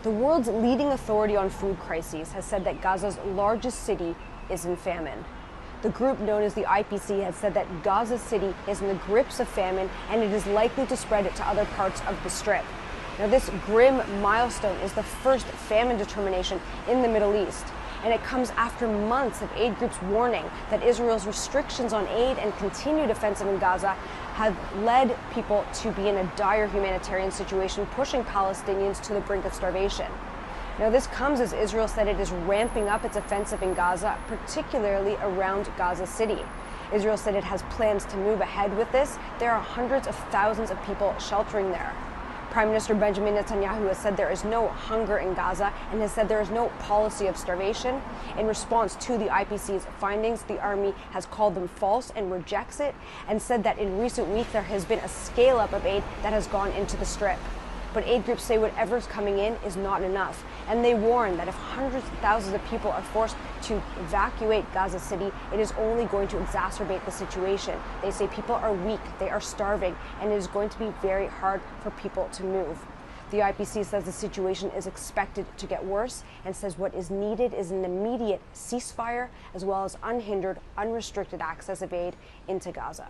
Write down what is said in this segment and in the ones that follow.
The world's leading authority on food crises has said that Gaza's largest city is in famine. The group known as the IPC has said that Gaza City is in the grips of famine and it is likely to spread it to other parts of the Strip. Now, this grim milestone is the first famine determination in the Middle East, and it comes after months of aid groups warning that Israel's restrictions on aid and continued offensive in Gaza have led people to be in a dire humanitarian situation, pushing Palestinians to the brink of starvation. Now, this comes as Israel said it is ramping up its offensive in Gaza, particularly around Gaza City. Israel said it has plans to move ahead with this. There are hundreds of thousands of people sheltering there. Prime Minister Benjamin Netanyahu has said there is no hunger in Gaza and has said there is no policy of starvation. In response to the IPC's findings, the army has called them false and rejects it, and said that in recent weeks there has been a scale-up of aid that has gone into the Strip. But aid groups say whatever's coming in is not enough, and they warn that if hundreds of thousands of people are forced to evacuate Gaza City, it is only going to exacerbate the situation. They say people are weak, they are starving, and it is going to be very hard for people to move. The IPC says the situation is expected to get worse and says what is needed is an immediate ceasefire as well as unhindered, unrestricted access of aid into Gaza.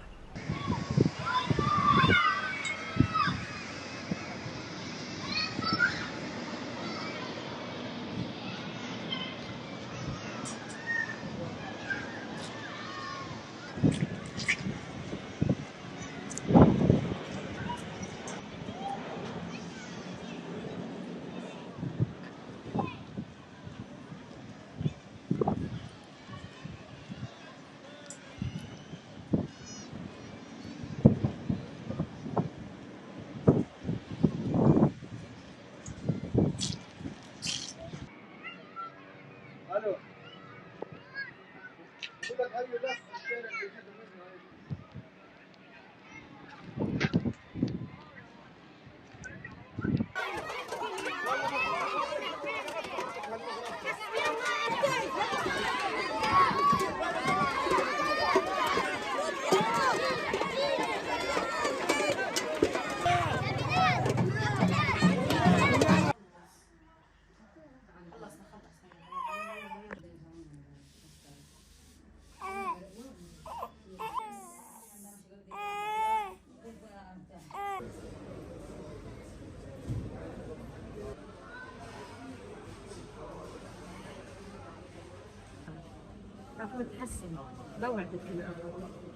متحسن بوعدك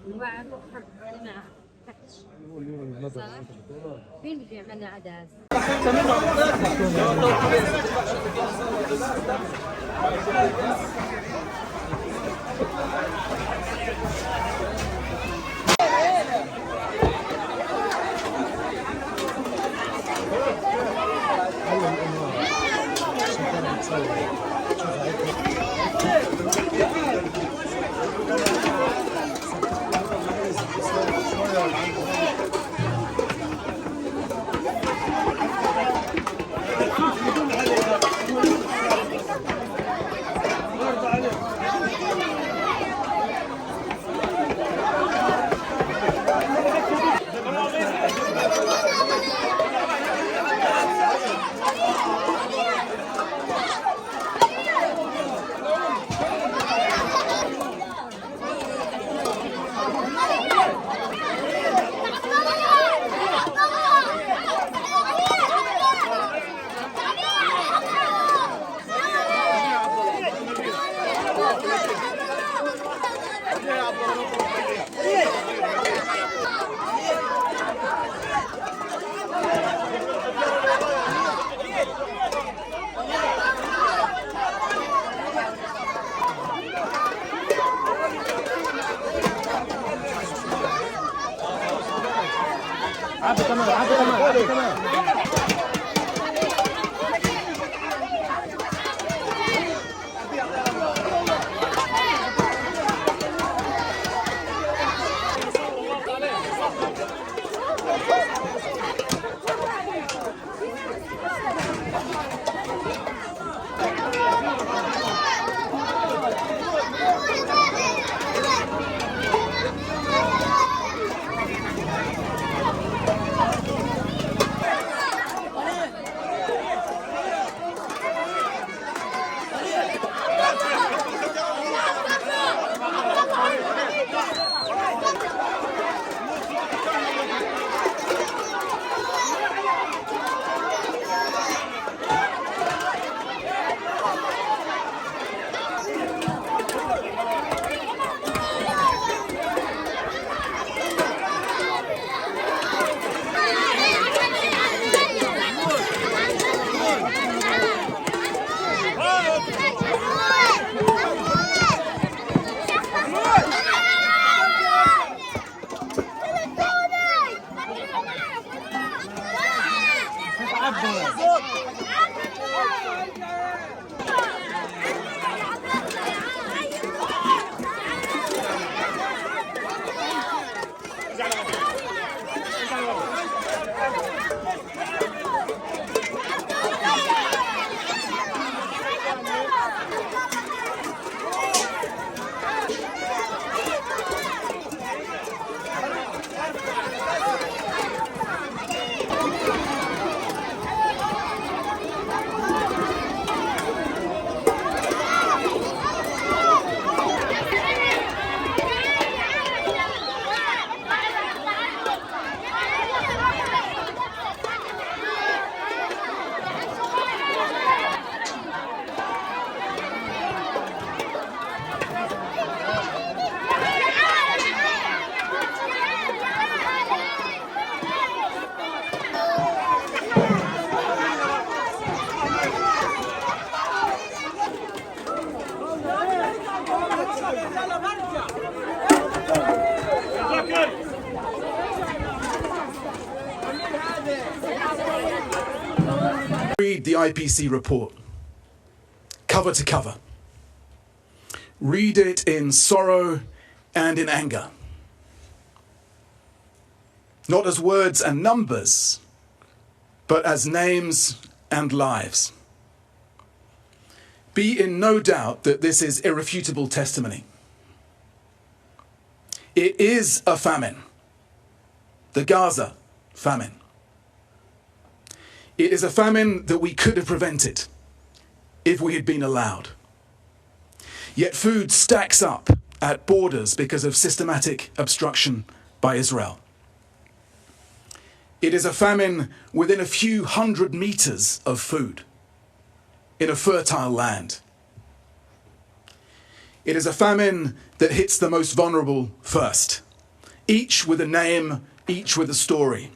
الوعد ما فتش مين بده يعملنا عداد Read the IPC report, cover to cover. Read it in sorrow and in anger. Not as words and numbers, but as names and lives. Be in no doubt that this is irrefutable testimony. It is a famine, the Gaza famine. It is a famine that we could have prevented if we had been allowed. Yet food stacks up at borders because of systematic obstruction by Israel. It is a famine within a few hundred meters of food in a fertile land. It is a famine that hits the most vulnerable first, each with a name, each with a story,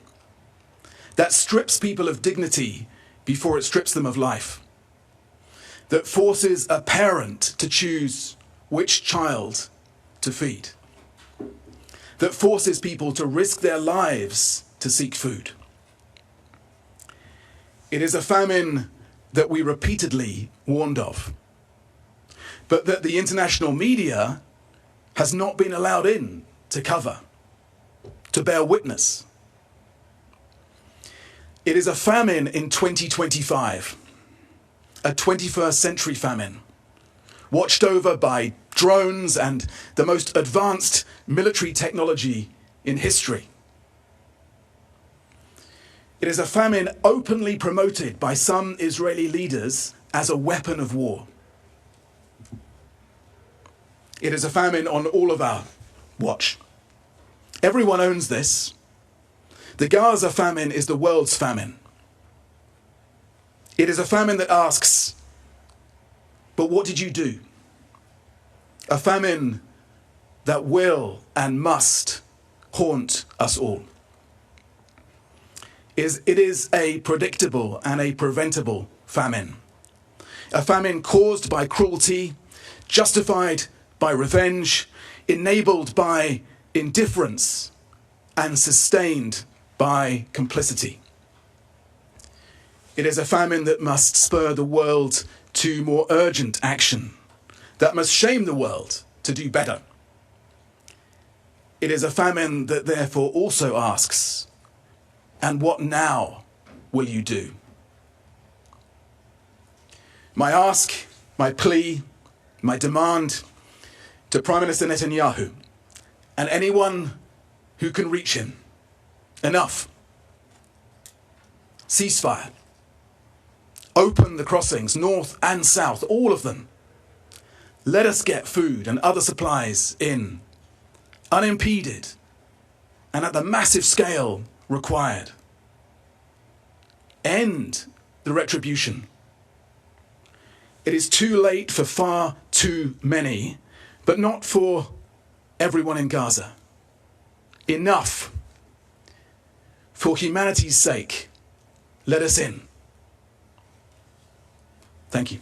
that strips people of dignity before it strips them of life, that forces a parent to choose which child to feed, that forces people to risk their lives to seek food. It is a famine that we repeatedly warned of, but that the international media has not been allowed in to cover, to bear witness. It is a famine in 2025, a 21st century famine, watched over by drones and the most advanced military technology in history. It is a famine openly promoted by some Israeli leaders as a weapon of war. It is a famine on all of our watch. Everyone owns this. The Gaza famine is the world's famine. It is a famine that asks, but what did you do? A famine that will and must haunt us all. It is a predictable and a preventable famine. A famine caused by cruelty, justified by revenge, enabled by indifference, and sustained by complicity. It is a famine that must spur the world to more urgent action, that must shame the world to do better. It is a famine that therefore also asks, and what now will you do? My ask, my plea, my demand to Prime Minister Netanyahu and anyone who can reach him: enough. Ceasefire. Open the crossings, north and south, all of them. Let us get food and other supplies in, unimpeded, and at the massive scale required. End the retribution. It is too late for far too many, but not for everyone in Gaza. Enough. For humanity's sake, let us in. Thank you.